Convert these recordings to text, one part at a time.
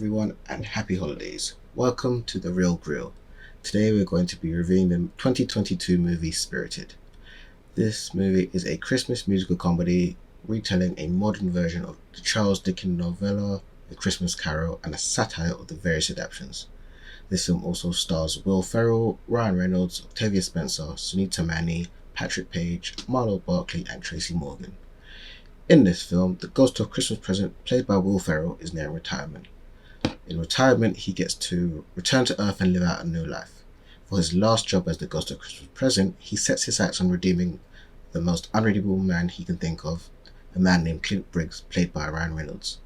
everyone, and happy holidays. Welcome to The Real Grill. Today we're going to be reviewing the 2022 movie Spirited. This movie is a Christmas musical comedy retelling a modern version of the Charles Dickens novella A Christmas Carol and a satire of the various adaptations. This film also stars Will Ferrell, Ryan Reynolds, Octavia Spencer, Sunita Mani, Patrick Page, Marlo Barkley, and Tracy Morgan. In this film, the ghost of Christmas Present, played by Will Ferrell, is nearing retirement. In retirement, he gets to return to Earth and live out a new life. For his last job as the ghost of Christmas Present, he sets his sights on redeeming the most unredeemable man he can think of, a man named Clint Briggs, played by Ryan Reynolds.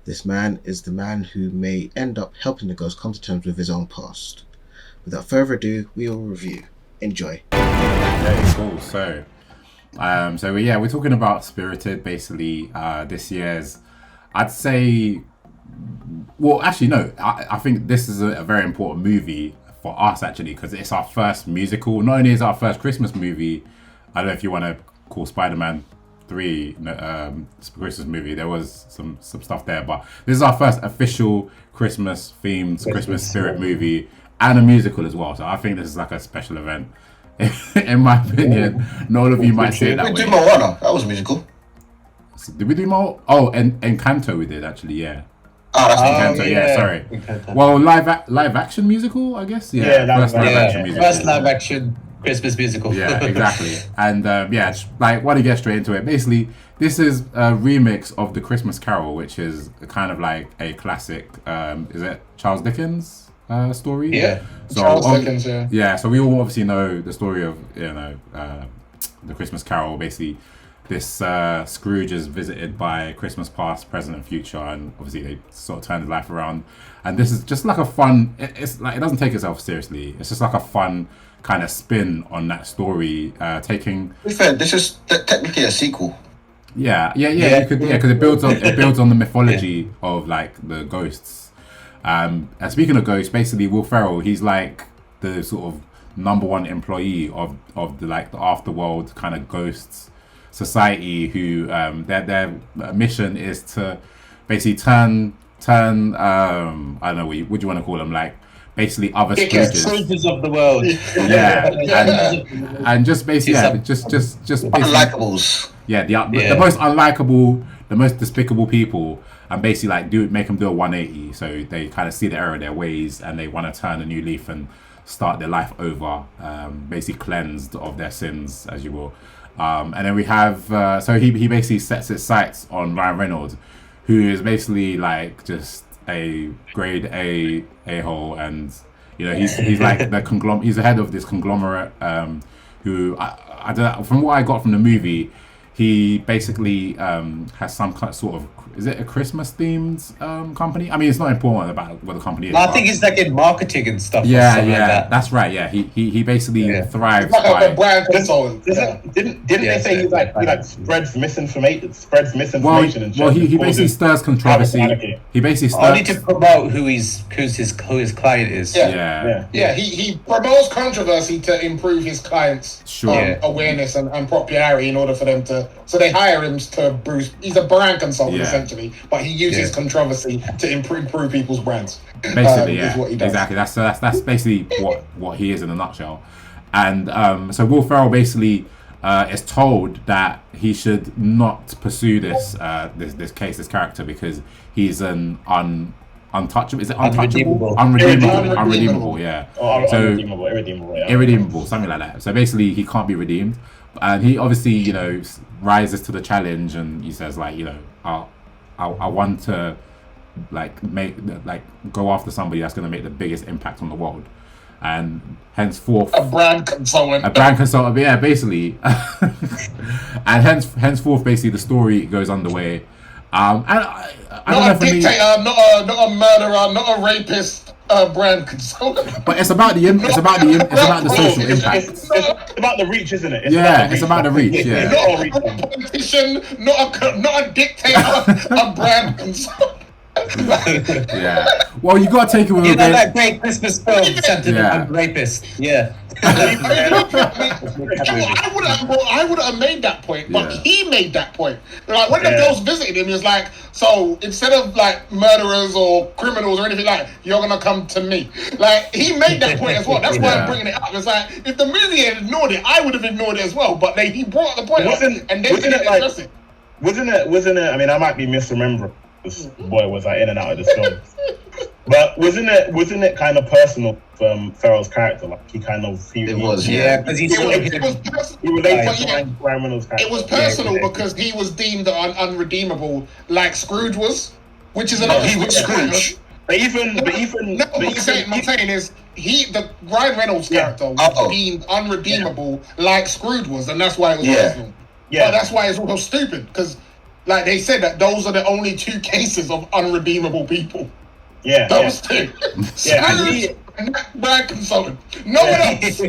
This man is the man who may end up helping the ghost come to terms with his own past. Without further ado, we will review. Enjoy. Okay, cool. We're talking about Spirited, basically. This year's, I'd say, well, actually, no, I think this is a very important movie for us, actually, because it's our first musical. Not only is it our first Christmas movie, I don't know if you want to call Spider-Man 3 Christmas movie. There was some stuff there, but this is our first official Christmas-themed Christmas spirit movie and a musical as well. So I think this is like a special event. In my opinion, not all of you might say it that way. We did Moana. That was a musical. Did we do more? Oh, and Encanto we did, actually, yeah. Oh, that's Encanto, yeah, sorry. Encanto. Well, live action musical, I guess. Yeah, first live action musical. First live action Christmas musical. Yeah, exactly. And want to get straight into it. Basically, this is a remix of The Christmas Carol, which is kind of like a classic. Is it Charles Dickens? Story. Yeah. So Charles Dickens. Yeah. Yeah. So we all obviously know the story of The Christmas Carol. Basically, this Scrooge is visited by Christmas past, present, and future, and obviously they sort of turn his life around. And this is just like a fun. It's like it doesn't take itself seriously. It's just like a fun kind of spin on that story. To be fair, this is technically a sequel. Yeah. Because it builds on the mythology of like the ghosts. And speaking of ghosts, basically Will Ferrell, he's like the sort of number one employee of the like the afterworld kind of ghosts society, who their mission is to basically turn I don't know, what do you want to call them, like basically other Scrooges of the world. Yeah, and just basically just unlikables. Yeah, the most unlikable, the most despicable people, and basically like make them do a 180. So they kind of see the error of their ways and they want to turn a new leaf and start their life over, basically cleansed of their sins, as you will. And then we have so he basically sets his sights on Ryan Reynolds, who is basically like just a grade A hole, and he's like he's the head of this conglomerate, who I don't know, from what I got from the movie, he basically has some kind of sort of, is it a Christmas themed company? I mean, it's not important about what the company is. I think it's like in marketing and stuff. Yeah, like that. That's right. Yeah, he basically thrives Like by a brand consultant. Didn't they say he spreads misinformation and shit? Well, he basically stirs controversy. He basically stirs. I need to promote who his client is. Yeah. He promotes controversy to improve his clients' awareness and popularity in order for them to. So they hire him to boost. He's a brand consultant essentially, but he uses controversy to improve people's brands. Basically, is what he does. Exactly. That's basically what he is in a nutshell. And so Will Ferrell basically is told that he should not pursue this character, because he's an untouchable. Is it untouchable? Unredeemable. Yeah. Irredeemable, something like that. So basically, he can't be redeemed, and he obviously rises to the challenge, and he says like I want to go after somebody that's going to make the biggest impact on the world, and henceforth a brand consultant, yeah, basically. And henceforth basically the story goes underway. And I don't know, not a dictator, not a murderer, not a rapist, brand consultant. But it's about the social impact. It's about the reach, isn't it? It's about the reach. Yeah. Not a politician, not a dictator, a brand consultant. Yeah. Well, you got to take it with You a know bit. that great Christmas film, Santa Yeah. the Rapist? Yeah. I wouldn't have made that point, but Yeah. he made that point. Like when the girls visited him, he was like, "So instead of like murderers or criminals or anything like, you're gonna come to me." Like he made that point as well. That's why I'm bringing it up. It's like if the movie had ignored it, I would have ignored it as well. But he brought the point up, and they didn't address it. Wasn't it? I mean, I might be misremembering. This boy was in and out of this film. But wasn't it kind of personal from Farrell's character? Like because he because he related to Ryan Reynolds' character. It was personal because he was deemed unredeemable, like Scrooge was, which is another. He was Scrooge. But I'm saying is the Ryan Reynolds character was deemed unredeemable, like Scrooge was, and that's why it was personal. Yeah, but that's why it's also stupid because, like they said, that those are the only 2 cases of unredeemable people. Yeah, those 2. Scrooge and that brand consultant. No one else.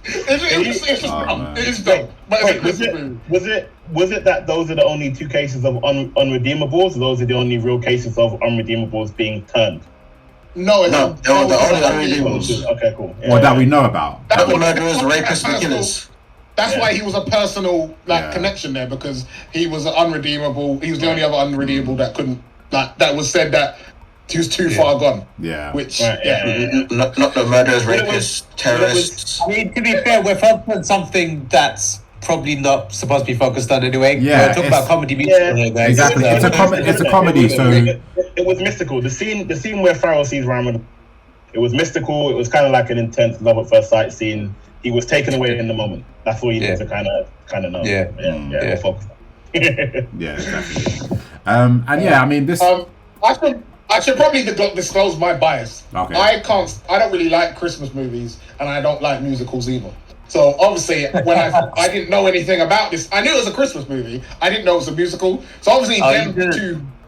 It's just dumb. It is dumb. But was it that those are the only 2 cases of unredeemables? Or those are the only real cases of unredeemables being turned? No, they were the only unredeemables. Okay, cool. Or that we know about. That were murderers, rapists, and killers. That's why he was a personal connection there, because he was unredeemable. He was the only other unredeemable that couldn't, that was said that he was too far gone. Yeah. Which, not the murderers, rapists, terrorists. I mean, to be fair, we're focused on something that's probably not supposed to be focused on anyway. Yeah, we're talking about comedy music. Yeah, exactly. It's a comedy, so it was mystical. The scene where Farrell sees Ryan, it was mystical. It was kind of like an intense love at first sight scene. He was taken away in the moment. That's all you need to kind of know. Focus. Yeah, exactly. And I mean this. I should probably disclose my bias. Okay. I don't really like Christmas movies, and I don't like musicals either. So obviously, when I didn't know anything about this, I knew it was a Christmas movie. I didn't know it was a musical. So obviously,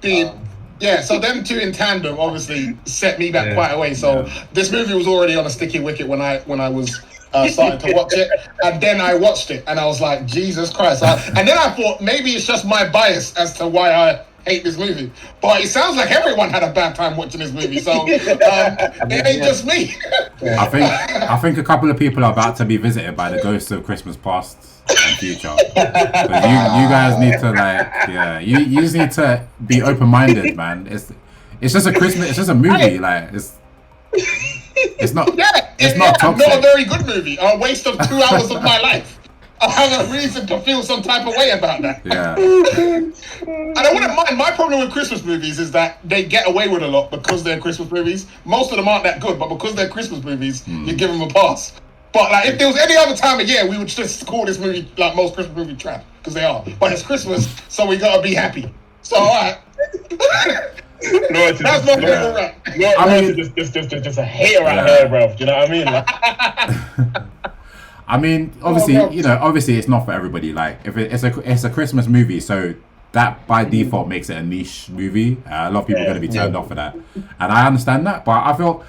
them two in tandem obviously set me back quite a way. So this movie was already on a sticky wicket when I was starting to watch it, and then I watched it, and I was like, Jesus Christ! And then I thought maybe it's just my bias as to why I hate this movie, but it sounds like everyone had a bad time watching this movie, so it ain't just me. I think a couple of people are about to be visited by the ghosts of Christmas past and future. So you guys need to you just need to be open-minded, man. It's just a Christmas. It's just a movie. Like it's not. It's not toxic. Not a very good movie. A waste of 2 hours of my life. I have a reason to feel some type of way about that. Yeah. And I wouldn't mind. My problem with Christmas movies is that they get away with a lot because they're Christmas movies. Most of them aren't that good, but because they're Christmas movies, you give them a pass. But like, if there was any other time of year, we would just call this movie like most Christmas movies trap, because they are. But it's Christmas, so we gotta be happy. So alright. That's my favorite rap. I mean, just a hater out here, bro. You know what I mean? Like, I mean, obviously, it's not for everybody. Like, if it's a Christmas movie, so that by default makes it a niche movie. A lot of people are going to be turned off for that, and I understand that. But I felt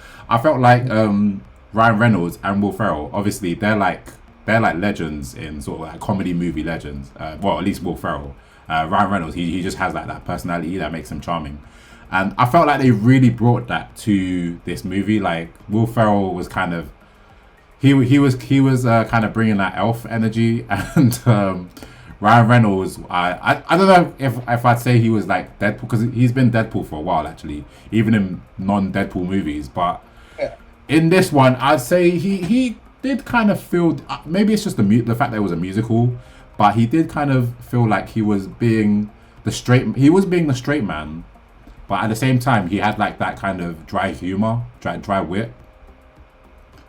like Ryan Reynolds and Will Ferrell, obviously, they're like legends in sort of like comedy movie legends. Well, at least Will Ferrell. Ryan Reynolds, he just has that personality that makes him charming. And I felt like they really brought that to this movie. Like, Will Ferrell was kind of he was kind of bringing that elf energy, and Ryan Reynolds, I don't know if I'd say he was like Deadpool, because he's been Deadpool for a while actually, even in non-Deadpool movies. But in this one, I'd say he did kind of feel, maybe it's just the fact that it was a musical, but he did kind of feel like he was being the straight man. But at the same time, he had like that kind of dry humor, dry wit.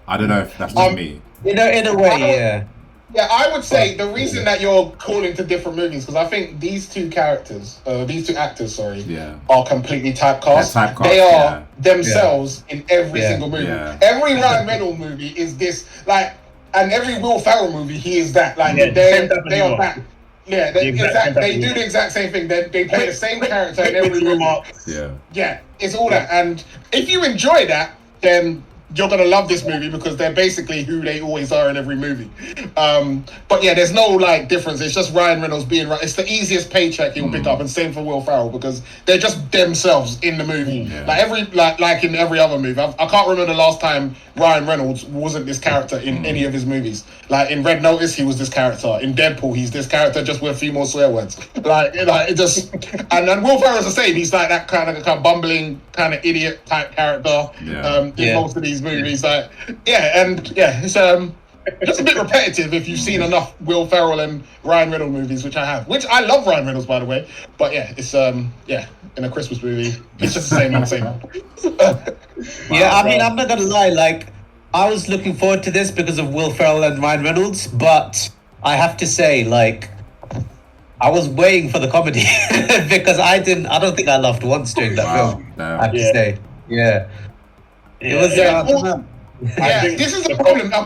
I don't know if that's just me. In a way, yeah. Yeah, I would say the reason that you're calling to different movies, because I think these two actors, are completely typecast. They are themselves in every single movie. Yeah. Every Ryan Reynolds movie is this, like, and every Will Ferrell movie, he is that. Like, they are that. Yeah, they do the exact same thing. They play the same character in every movie. Yeah. Yeah, it's all that. And if you enjoy that, then you're gonna love this movie because they're basically who they always are in every movie. But yeah, there's no like difference. It's just Ryan Reynolds being right. It's the easiest paycheck he'll pick up, and same for Will Ferrell because they're just themselves in the movie. Yeah. Like in every other movie. I can't remember the last time Ryan Reynolds wasn't this character in any of his movies. Like in Red Notice, he was this character. In Deadpool, he's this character just with a few more swear words. It just and then Will Ferrell's the same. He's like that kind of bumbling, kind of idiot type character in most of these movies. It's just a bit repetitive if you've seen enough Will Ferrell and Ryan Reynolds movies, which I have. Which I love Ryan Reynolds, by the way. But yeah, it's in a Christmas movie, it's just the same old same. Yeah, I mean, I'm not gonna lie. Like, I was looking forward to this because of Will Ferrell and Ryan Reynolds, but I have to say, like, I was waiting for the comedy because I don't think I laughed once during that film. No. I have to say, it was. This is the problem. A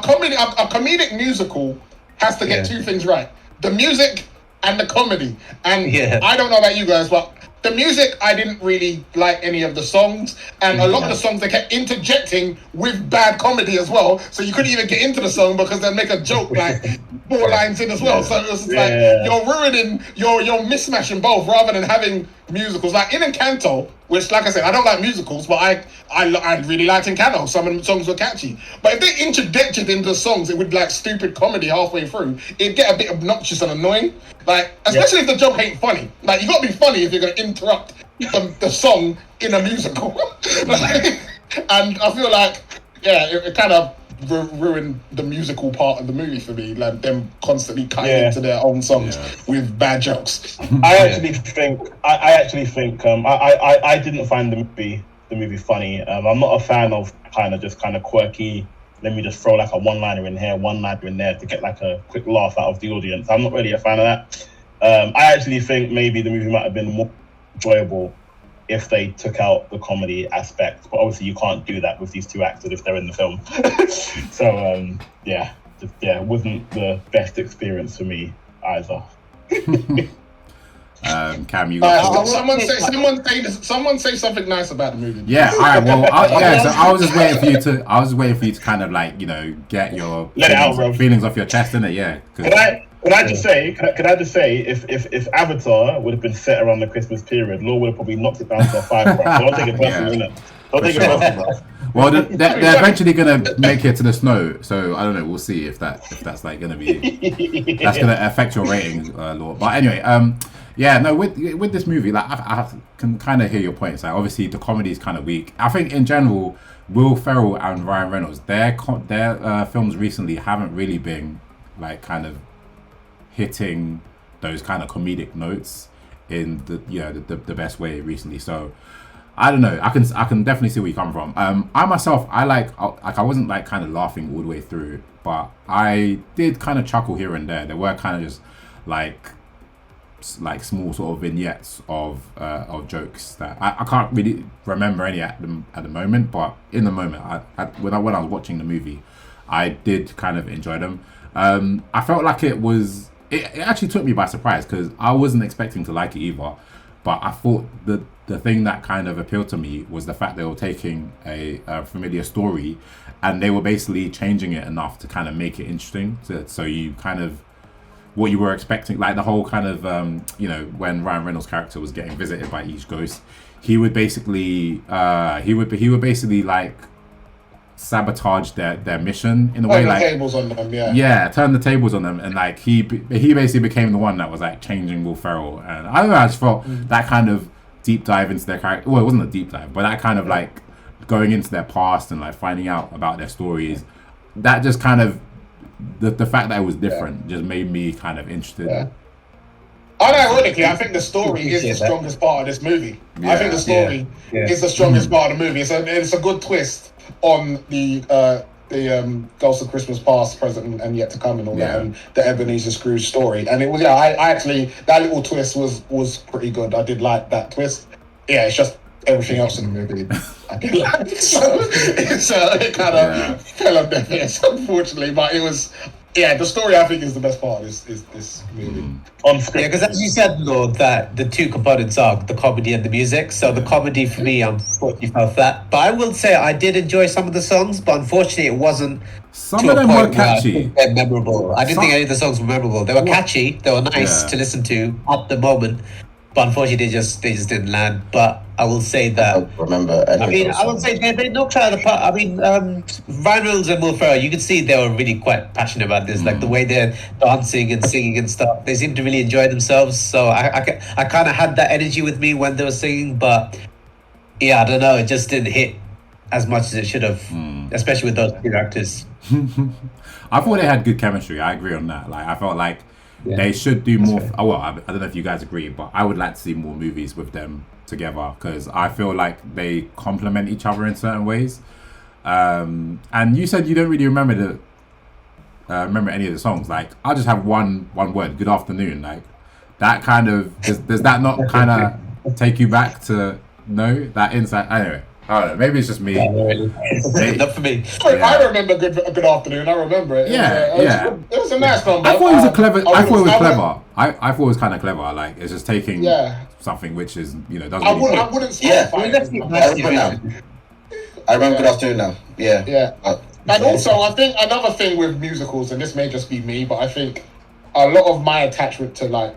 comedic musical has to get two things right: the music and the comedy. And I don't know about you guys, but the music, I didn't really like any of the songs, and a lot of the songs they kept interjecting with bad comedy as well. So you couldn't even get into the song because they'd make a joke like 4 lines in as well. So it was like you're ruining, you're mismatching both rather than having musicals like in Encanto, which, like I said, I don't like musicals, but I really liked Encanto. Some of the songs were catchy, but if they interjected into the songs, it would like stupid comedy halfway through. It'd get a bit obnoxious and annoying. Like, especially if the joke ain't funny. Like, you gotta be funny if you're gonna interrupt the song in a musical. And I feel like, it kind of ruined the musical part of the movie for me, like them constantly cutting into their own songs with bad jokes. I actually think I didn't find the movie funny. I'm not a fan of kind of quirky, let me just throw like a one-liner in here, one-liner in there to get like a quick laugh out of the audience. I'm not really a fan of that. I actually think maybe the movie might have been more enjoyable if they took out the comedy aspect, but obviously you can't do that with these two actors if they're in the film. So it wasn't the best experience for me either. Cam, you got someone say something nice about the movie. Yeah, all right. Well, so I was just waiting for you to kind of like, get your feelings off your chest, innit? Yeah. Can I just say, if Avatar would have been set around the Christmas period, Law would have probably knocked it down to a 5. Right? Don't take it personally, innit? Don't take it personally. Well, they're eventually gonna make it to the snow, so I don't know. We'll see if that's like gonna be that's gonna affect your ratings, Law. But anyway, with this movie, like I can kind of hear your points. Like, obviously the comedy is kind of weak. I think in general, Will Ferrell and Ryan Reynolds, their films recently haven't really been like kind of hitting those kind of comedic notes in the best way recently. So I don't know. I can definitely see where you come from. I myself, I wasn't like kind of laughing all the way through, but I did kind of chuckle here and there. There were kind of just like small sort of vignettes of jokes that I can't really remember any at the moment, but in the moment, when I was watching the movie, I did kind of enjoy them. I felt like it actually took me by surprise because I wasn't expecting to like it either, but I thought the thing that kind of appealed to me was the fact they were taking a familiar story and they were basically changing it enough to kind of make it interesting. So you kind of, what you were expecting, like the whole kind of, when Ryan Reynolds' character was getting visited by each ghost, he would basically, like sabotage their mission in a way, like tables on them, turn the tables on them, and like he basically became the one that was like changing Will Ferrell, and I don't know, I just felt that kind of deep dive into their character. Well, it wasn't a deep dive, but that kind of like going into their past and like finding out about their stories, that just kind of the fact that it was different just made me kind of interested. Unironically, I think the story is the strongest part of this movie. I think the story is the strongest part of the movie. It's a good twist on the Ghost of Christmas Past, Present, and Yet to Come, and all that, and the Ebenezer Scrooge story. And it was, I actually, that little twist was pretty good. I did like that twist. Yeah, it's just everything else in the movie I did like. So it kind of fell on deaf ears, unfortunately. But it was yeah, the story I think is the best part of this movie. On script. Yeah, because as you said, Lord, that the two components are the comedy and the music. So the comedy for me, unfortunately, fell flat. But I will say I did enjoy some of the songs, but unfortunately, it wasn't. Some of them were catchy. They're memorable. I didn't think any of the songs were memorable. They were catchy. They were nice to listen to at the moment. But unfortunately, they just didn't land. But I will say that. I don't remember any I mean, of those I would say they knocked out of the park. I mean, Ryan Reynolds and Will Ferrell, you could see they were really quite passionate about this. Like the way they're dancing and singing and stuff. They seem to really enjoy themselves. So I kind of had that energy with me when they were singing. But yeah, I don't know. It just didn't hit as much as it should have, especially with those two actors. I thought they had good chemistry. I agree on that. Like I felt like they should do more. Oh, well, I don't know if you guys agree, but I would like to see more movies with them together because I feel like they complement each other in certain ways. And you said you don't really remember any of the songs. Like I'll just have one word. Good afternoon. Like that kind of does that not kind of take you back to that insight? Anyway. I don't know. Maybe it's just me. Not for me. I remember Good Afternoon. I remember it. It was a nice number. I thought it was clever. I thought it was clever. I thought it was kind of clever. Like it's just taking something which is doesn't. I wouldn't specify. I remember Good Afternoon now. Yeah. And also, I think another thing with musicals, and this may just be me, but I think a lot of my attachment to like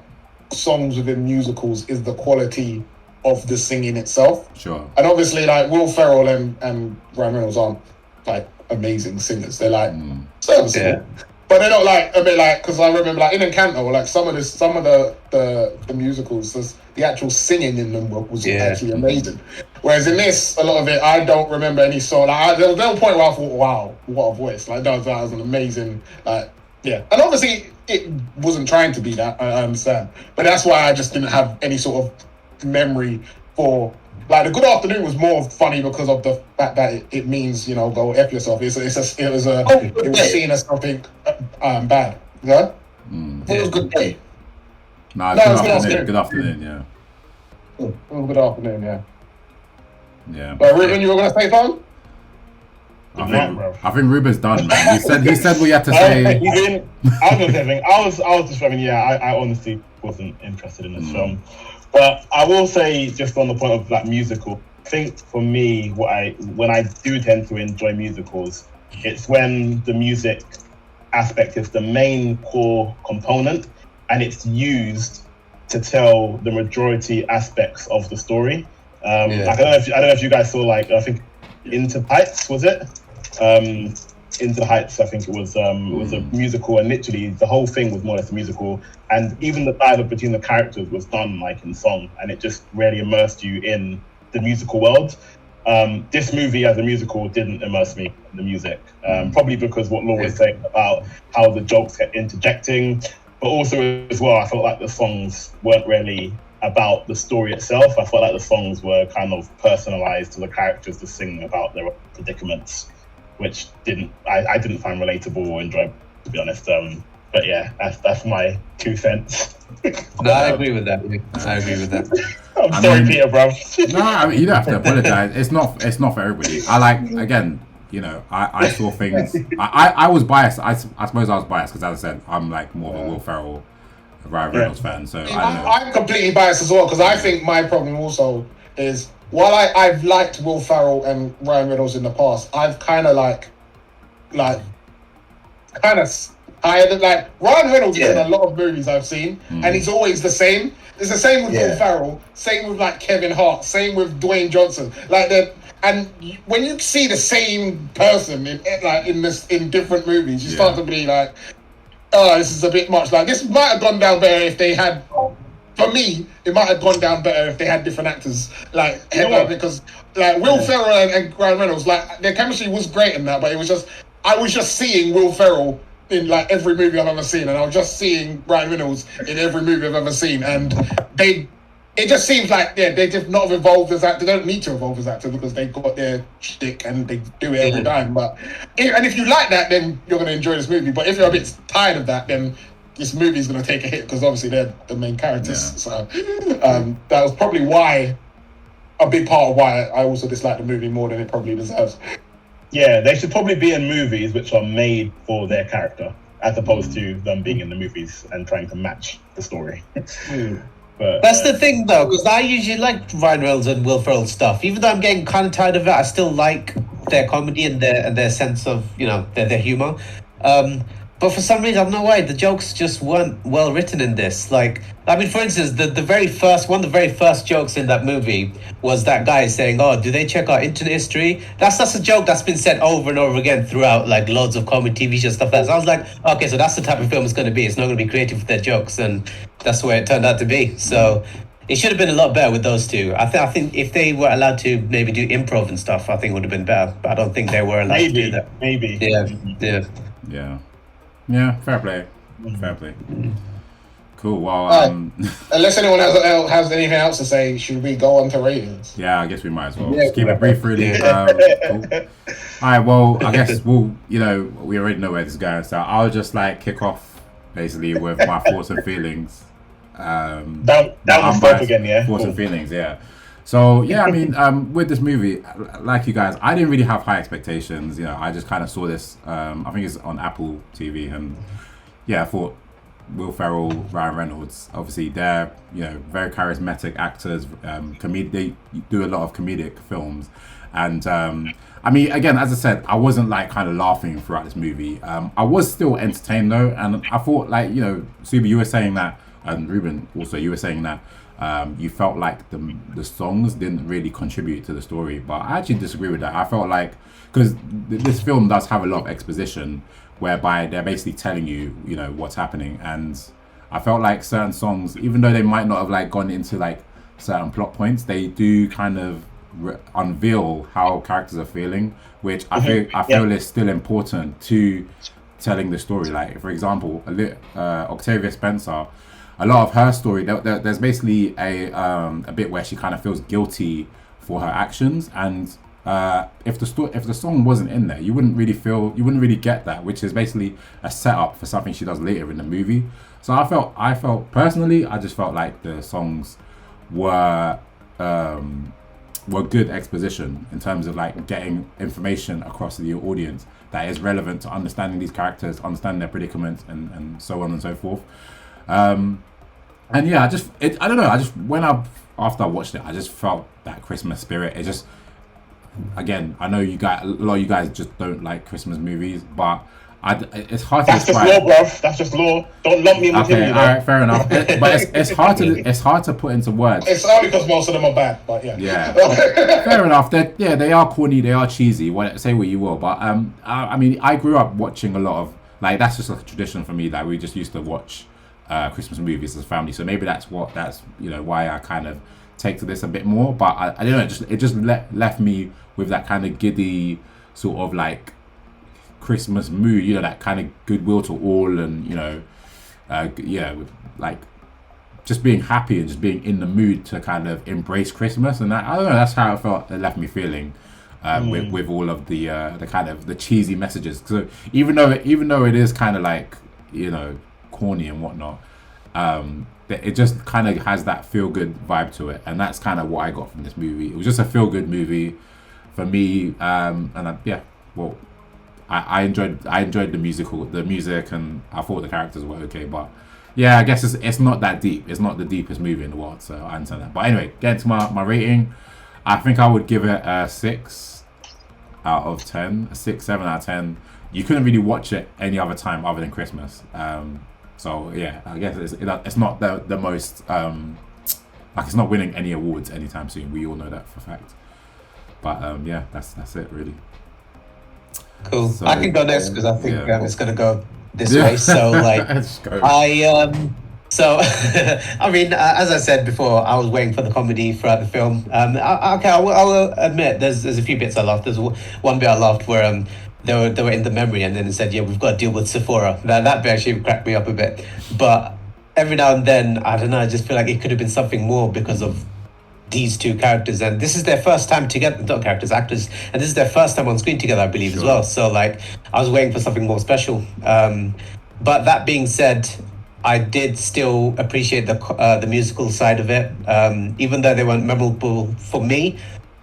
songs within musicals is the quality of the singing itself. Sure. And obviously, like Will Ferrell and Ryan Reynolds aren't like amazing singers. They're like serviceable, but they're not like a bit like because I remember like in Encanto, like some of the musicals, the actual singing in them was actually amazing. Whereas in this, a lot of it, I don't remember any song. Like there was no point where I thought, wow, what a voice! Like that was an amazing and obviously it wasn't trying to be that. I understand, but that's why I just didn't have any sort of memory for like the Good Afternoon was more funny because of the fact that it means go F yourself. It was seen as something bad. Yeah. It was Good Day. No, Good Afternoon. Good Afternoon. Yeah. It was Good Afternoon. Yeah. Yeah. But Ruben, you were gonna say something? I think Ruben's done, man. He said what you had to say. I was just I honestly wasn't interested in this film. But I will say, just on the point of like musical, I think for me, when I do tend to enjoy musicals, it's when the music aspect is the main core component, and it's used to tell the majority aspects of the story. I don't know if you guys saw like I think Into Heights, was it? Into the Heights, I think it was a musical, and literally the whole thing was more or less a musical, and even the dialogue between the characters was done like in song, and it just really immersed you in the musical world. This movie as a musical didn't immerse me in the music, probably because what Laura was saying about how the jokes kept interjecting, but also as well I felt like the songs weren't really about the story itself. I felt like the songs were kind of personalized to the characters to sing about their predicaments, which I didn't find relatable or enjoyable, to be honest. But yeah, that's my 2 cents. No, I agree with that. I'm sorry, Peter, bro. No, I mean you don't have to apologize. It's not for everybody. I like again. I saw things. I was biased. I suppose I was biased because, as I said, I'm like more of a Will Ferrell, Ryan Reynolds fan. So I'm completely biased as well because I think my problem also is while I've liked Will Ferrell and Ryan Reynolds in the past, I've kind of tired of like Ryan Reynolds is in a lot of movies I've seen, and he's always the same. It's the same with Will Ferrell, same with like Kevin Hart, same with Dwayne Johnson. And when you see the same person in different movies, you start to be like, oh, this is a bit much. Like this might have gone down better if they had. For me, it might have gone down better if they had different actors, because like Will Ferrell and Ryan Reynolds, like their chemistry was great in that, but I was just seeing Will Ferrell in like every movie I've ever seen, and I was just seeing Ryan Reynolds in every movie I've ever seen, and it just seems like they just not have evolved as actors. They don't need to evolve as actors because they got their shtick and they do it every time. And if you like that, then you're going to enjoy this movie. But if you're a bit tired of that, then this movie is going to take a hit because obviously they're the main characters. So that was probably a big part of why I also dislike the movie more than it probably deserves. Yeah, they should probably be in movies which are made for their character. as opposed to them being in the movies and trying to match the story. But that's the thing, though, because I usually like Ryan Reynolds and Will Ferrell stuff. Even though I'm getting kind of tired of it, I still like their comedy and their sense of, their humor. But for some reason, I don't know why, the jokes just weren't well written in this. Like, I mean, for instance, one of the very first jokes in that movie was that guy saying, "Oh, do they check our internet history?" That's a joke that's been said over and over again throughout, like, loads of comedy TV shows, stuff like that. So I was like, okay, so that's the type of film it's going to be. It's not going to be creative with their jokes, and that's the way it turned out to be. So it should have been a lot better with those two. I think if they were allowed to maybe do improv and stuff, I think it would have been better. But I don't think they were allowed to do that. Maybe. Yeah, fair play. Cool. Well, unless anyone has anything else to say, should we go on to ratings? Yeah, I guess we might as well. Just keep it brief, really. Cool. All right. Well, I guess we already know where this is going, so I'll just kick off basically with my thoughts and feelings. Down the slope again, yeah. Thoughts and feelings, yeah. So yeah, I mean, with this movie, like you guys, I didn't really have high expectations. I just kind of saw this. I think it's on Apple TV, and I thought Will Ferrell, Ryan Reynolds, obviously they're very charismatic actors. They do a lot of comedic films, and I mean, again, as I said, I wasn't kind of laughing throughout this movie. I was still entertained though, and I thought Subi, you were saying that, and Ruben also, you were saying that. You felt like the songs didn't really contribute to the story, but I actually disagree with that. I felt like, because this film does have a lot of exposition whereby they're basically telling you, what's happening, and I felt like certain songs, even though they might not have gone into certain plot points, they do kind of unveil how characters are feeling, which I feel is still important to telling the story. Like, for example, Octavia Spencer, a lot of her story, there's basically a bit where she kind of feels guilty for her actions, and if the song wasn't in there, you wouldn't really get that, which is basically a setup for something she does later in the movie. So I felt personally, I just felt like the songs were good exposition in terms of getting information across to the audience that is relevant to understanding these characters, understanding their predicaments, and so on and so forth. And yeah, I don't know. After I watched it, I just felt that Christmas spirit. It just, again, I know a lot of you guys just don't like Christmas movies, but it's hard to describe. That's just law, bruv. That's just law. Don't lump me in with him. Okay, all right, fair enough. But it's hard to put into words. It's only because most of them are bad, but yeah. Yeah, fair enough. They are corny, they are cheesy. Say what you will, but I mean, I grew up watching a lot of that's just a tradition for me. We just used to watch Christmas movies as a family, so maybe that's why I kind of take to this a bit more. But I don't know, it just left me with that kind of giddy sort of Christmas mood, that kind of goodwill to all, and with just being happy and just being in the mood to kind of embrace Christmas. And I don't know, that's how I felt. It left me feeling with all of the kind of the cheesy messages. So even though it is kind of corny and whatnot, it just kind of has that feel good vibe to it, and that's kind of what I got from this movie. It was just a feel good movie for me, I enjoyed the music, and I thought the characters were okay, but yeah, I guess it's not that deep. It's not the deepest movie in the world, so I understand that. But anyway, getting to my rating, I think I would give it a 6 out of 10, a 6, 7 out of 10. You couldn't really watch it any other time other than Christmas. So yeah, I guess it's not the most it's not winning any awards anytime soon. We all know that for a fact. But yeah, that's it really. Cool. So, I can go next because I think it's gonna go this way. So I mean, as I said before, I was waiting for the comedy throughout the film. I will admit there's a few bits I laughed. There's one bit I laughed where they were in the memory, and then it said, we've got to deal with Sephora. That bit actually cracked me up a bit. But every now and then, I don't know, I just feel like it could have been something more because of these two characters, and this is their first time together, not characters, actors, and this is their first time on screen together, I believe, as well. So I was waiting for something more special. But that being said, I did still appreciate the musical side of it. Even though they weren't memorable for me,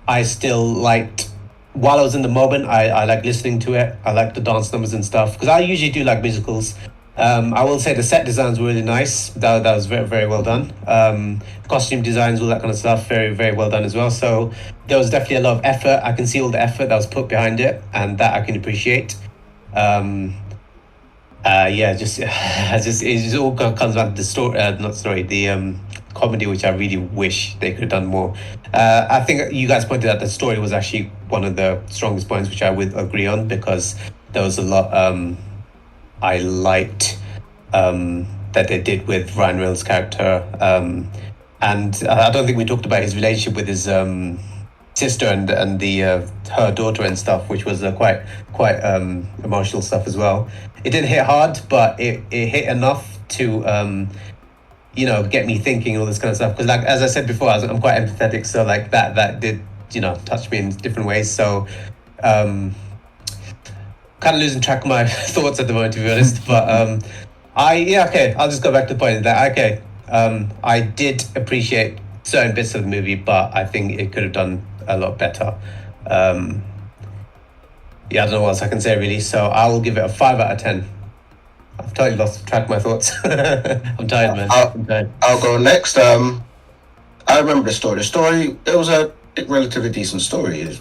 I still liked while I was in the moment, I like listening to it. I like the dance numbers and stuff because I usually do like musicals. I will say the set designs were really nice. That was very, very well done. Costume designs, all that kind of stuff, very, very well done as well. So there was definitely a lot of effort. I can see all the effort that was put behind it, and that I can appreciate. It just all comes back to the story, the comedy, which I really wish they could have done more. I think you guys pointed out the story was actually one of the strongest points, which I would agree on because there was a lot. I liked that they did with Ryan Reynolds' character, and I don't think we talked about his relationship with his sister and the her daughter and stuff, which was quite emotional stuff as well. It didn't hit hard, but it hit enough to get me thinking and all this kind of stuff. Because like as I said before, I'm quite empathetic, so like that did touch me in different ways. So. Kind of losing track of my thoughts at the moment, to be honest. But I'll just go back to the point that I did appreciate certain bits of the movie, but I think it could have done a lot better. I don't know what else I can say really. So I will give it a 5 out of 10. I've totally lost track of my thoughts. I'm tired, man. I'm tired. I'll go next. I remember the story. The story, it was a relatively decent story.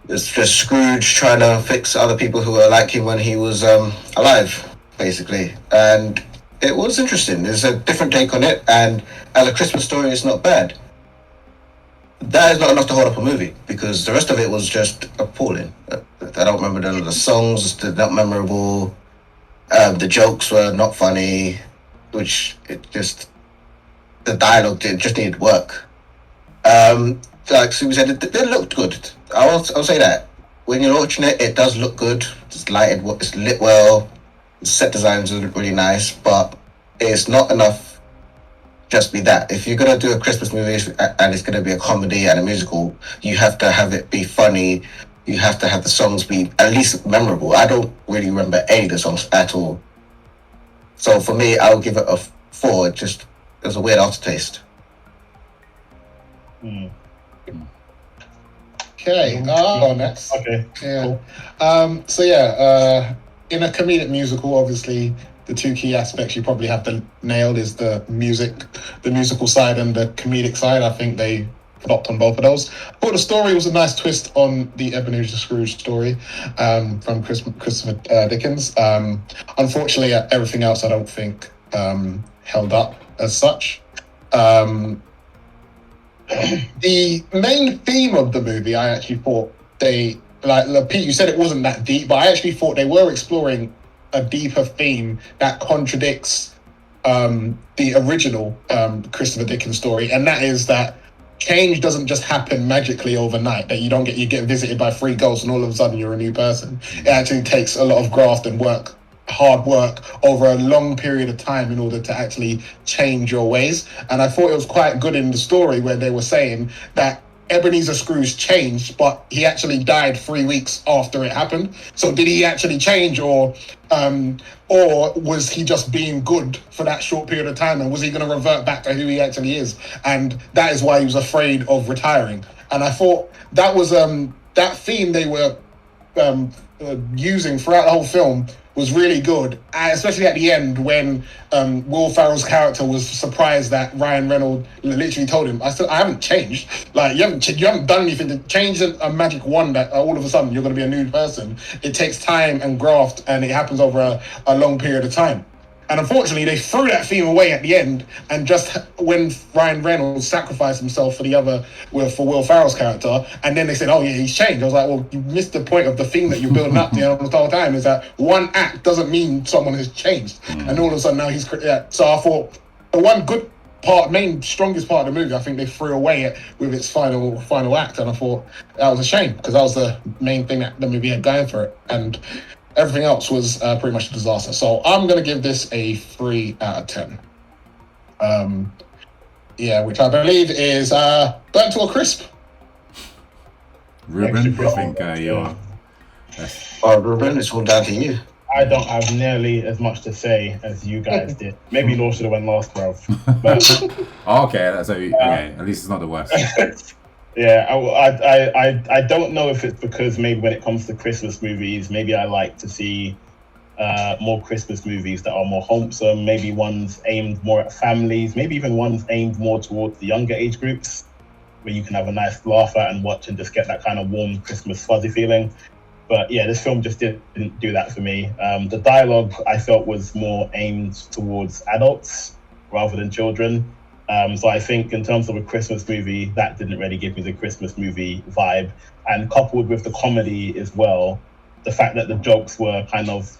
It's just Scrooge trying to fix other people who were like him when he was alive, basically. And it was interesting. There's a different take on it, and as a Christmas story, it's not bad. That is not enough to hold up a movie, because the rest of it was just appalling. I don't remember none of the songs, they're not memorable. The jokes were not funny, the dialogue just needed work. Like Sue said, it looked good. I'll say that. When you're watching it, it does look good. It's lighted, it's lit well. The set designs are really nice, but it's not enough just be that. If you're gonna do a Christmas movie and it's gonna be a comedy and a musical, you have to have it be funny. You have to have the songs be at least memorable. I don't really remember any of the songs at all. So for me, I'll give it a 4. It was a weird aftertaste. Okay, next. Okay. Yeah. Cool. In a comedic musical, obviously, the two key aspects you probably have to nail is the musical side and the comedic side. I think they flopped on both of those. I thought the story was a nice twist on the Ebenezer Scrooge story from Christopher Dickens. Unfortunately, everything else I don't think held up as such. The main theme of the movie, I actually thought Pete, you said it wasn't that deep, but I actually thought they were exploring a deeper theme that contradicts the original Christopher Dickens story, and that is that change doesn't just happen magically overnight, that you get visited by 3 ghosts and all of a sudden you're a new person. It actually takes a lot of graft and hard work over a long period of time in order to actually change your ways. And I thought it was quite good in the story where they were saying that Ebenezer Scrooge changed, but he actually died 3 weeks after it happened. So did he actually change, or was he just being good for that short period of time, and was he going to revert back to who he actually is? And that is why he was afraid of retiring. And I thought that was that theme they were using throughout the whole film was really good, especially at the end when Will Ferrell's character was surprised that Ryan Reynolds literally told him, I haven't changed. Like, you haven't done anything to change a magic wand that all of a sudden you're going to be a new person. It takes time and graft, and it happens over a long period of time. And unfortunately, they threw that theme away at the end, and just when Ryan Reynolds sacrificed himself for Will Ferrell's character, and then they said, "Oh yeah, he's changed." I was like, "Well, you missed the point of the theme that you're building up the whole time. Is that one act doesn't mean someone has changed, and all of a sudden now he's." Yeah. So I thought the one good part, strongest part of the movie, I think they threw away it with its final act, and I thought that was a shame because that was the main thing that the movie had going for it, and everything else was pretty much a disaster. So I'm going to give this a 3 out of 10. Which I believe is burnt to a crisp. Ruben, I think you are. Ruben, it's all down to you. I don't have nearly as much to say as you guys did. Maybe Law should have went last, bro. But, okay, at least it's not the worst. Yeah, I don't know if it's because maybe when it comes to Christmas movies, maybe I like to see more Christmas movies that are more wholesome, maybe ones aimed more at families, maybe even ones aimed more towards the younger age groups, where you can have a nice laugh at and watch and just get that kind of warm Christmas fuzzy feeling. But yeah, this film just didn't do that for me. The dialogue I felt was more aimed towards adults rather than children. So I think in terms of a Christmas movie, that didn't really give me the Christmas movie vibe. And coupled with the comedy as well, the fact that the jokes were kind of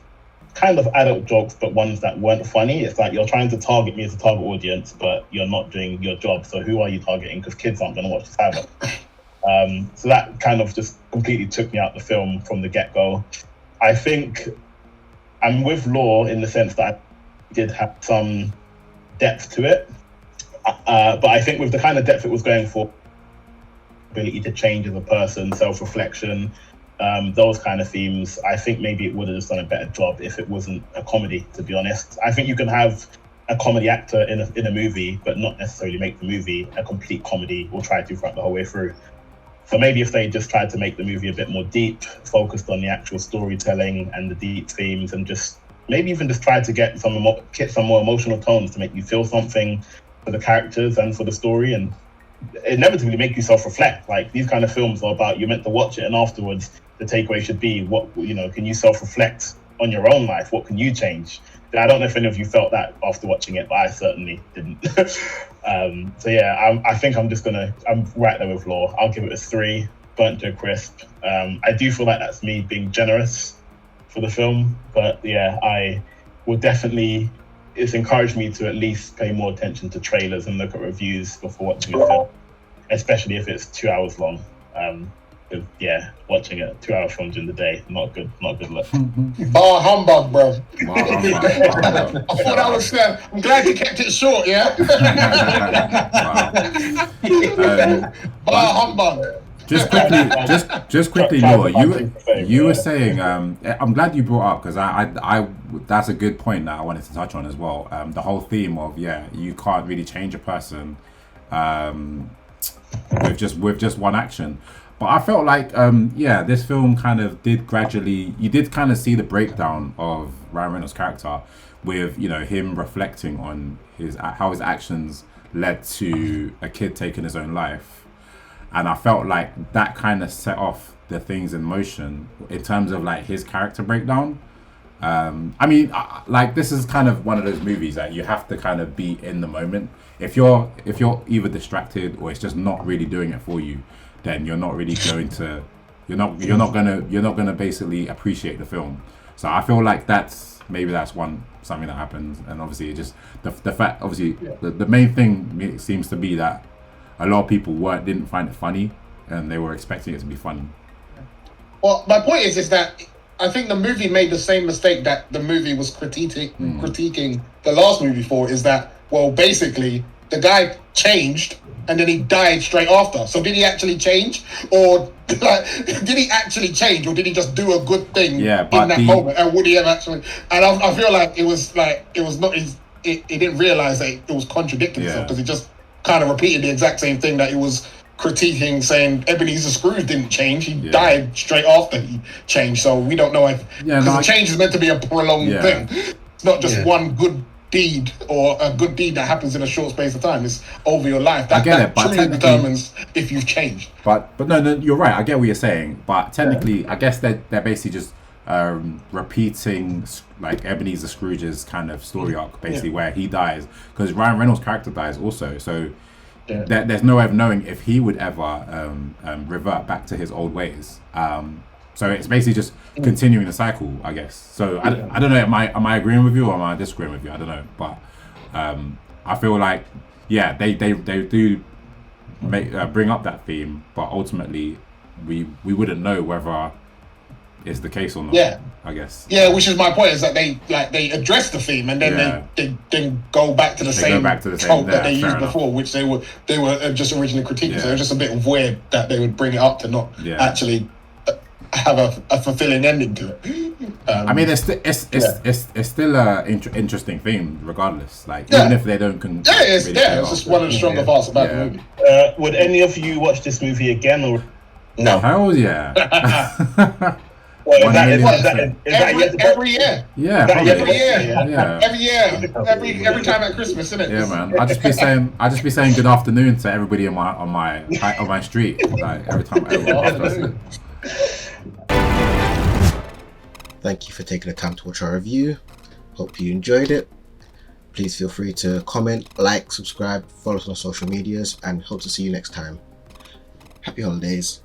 adult jokes, but ones that weren't funny. It's like you're trying to target me as a target audience, but you're not doing your job. So who are you targeting? Because kids aren't going to watch this either. So that kind of just completely took me out the film from the get-go. I think I'm with Law in the sense that I did have some depth to it. But I think with the kind of depth it was going for, ability to change as a person, self-reflection, those kind of themes, I think maybe it would have just done a better job if it wasn't a comedy, to be honest. I think you can have a comedy actor in a movie, but not necessarily make the movie a complete comedy or try to throughout the whole way through. So maybe if they just tried to make the movie a bit more deep, focused on the actual storytelling and the deep themes, and just maybe even just try to get some more emotional tones to make you feel something for the characters and for the story, and inevitably make you self-reflect. Like, these kind of films are about, you're meant to watch it and afterwards the takeaway should be, what, can you self-reflect on your own life? What can you change? I don't know if any of you felt that after watching it, but I certainly didn't. So yeah, I think I'm right there with Law. I'll give it a 3, burnt to a crisp. I do feel like that's me being generous for the film, but yeah, I will definitely, it's encouraged me to at least pay more attention to trailers and look at reviews before watching the film, especially if it's 2 hours long. Yeah, watching a 2-hour film during the day, not good look. Bar humbug, bro. Bar humbug. I thought I was I'm glad you kept it short, yeah? Bar humbug. Just quickly, Noah, you were saying, I'm glad you brought up, because I that's a good point that I wanted to touch on as well. The whole theme of, you can't really change a person with just one action. But I felt like, this film kind of did gradually, you did kind of see the breakdown of Ryan Reynolds' character with, him reflecting on how his actions led to a kid taking his own life. And I felt like that kind of set off the things in motion in terms of like his character breakdown. This is kind of one of those movies that you have to kind of be in the moment. If you're either distracted or it's just not really doing it for you, then you're not really going to, you're not gonna basically appreciate the film. So I feel like that's something that happens, and obviously it just the fact, obviously the main thing seems to be that a lot of people didn't find it funny, and they were expecting it to be funny. Well, my point is that I think the movie made the same mistake that the movie was critiquing the last movie for, is that, well, basically the guy changed and then he died straight after. So did he actually change, or did he actually change, or did he just do a good thing in that moment? And would he have actually? And I feel like it was not. It didn't realize that it was contradicting itself, because it just kind of repeated the exact same thing that it was critiquing, saying Ebenezer Scrooge didn't change. He died straight after he changed. So we don't know if the change is meant to be a prolonged thing. It's not just one good deed, or a good deed that happens in a short space of time. It's over your life. That truly determines if you've changed. But no, you're right. I get what you're saying. But technically, I guess they're basically just repeating like Ebenezer Scrooge's kind of story arc, basically, where he dies, because Ryan Reynolds' character dies also. So there's no way of knowing if he would ever revert back to his old ways. So it's basically just continuing the cycle, I guess. So I don't know, am I agreeing with you, or am I disagreeing with you? I don't know. But I feel like, they do bring up that theme, but ultimately we wouldn't know whether it's the case or not. I guess. Which is my point, is that they address the theme, and then they then go back to the same trope that they used before, which they were just originally critiquing. So it was just a bit weird that they would bring it up to not actually have a fulfilling ending to it. I mean, it's still a interesting theme, regardless. Like even if they don't. It's just one of the stronger parts about the movie. Would any of you watch this movie again or? No. Hell yeah. Well, every year. Yeah, every time at Christmas, isn't it? Yeah, man. I just be saying good afternoon to everybody on my street, like every time. Thank you for taking the time to watch our review. Hope you enjoyed it. Please feel free to comment, like, subscribe, follow us on social medias, and hope to see you next time. Happy holidays.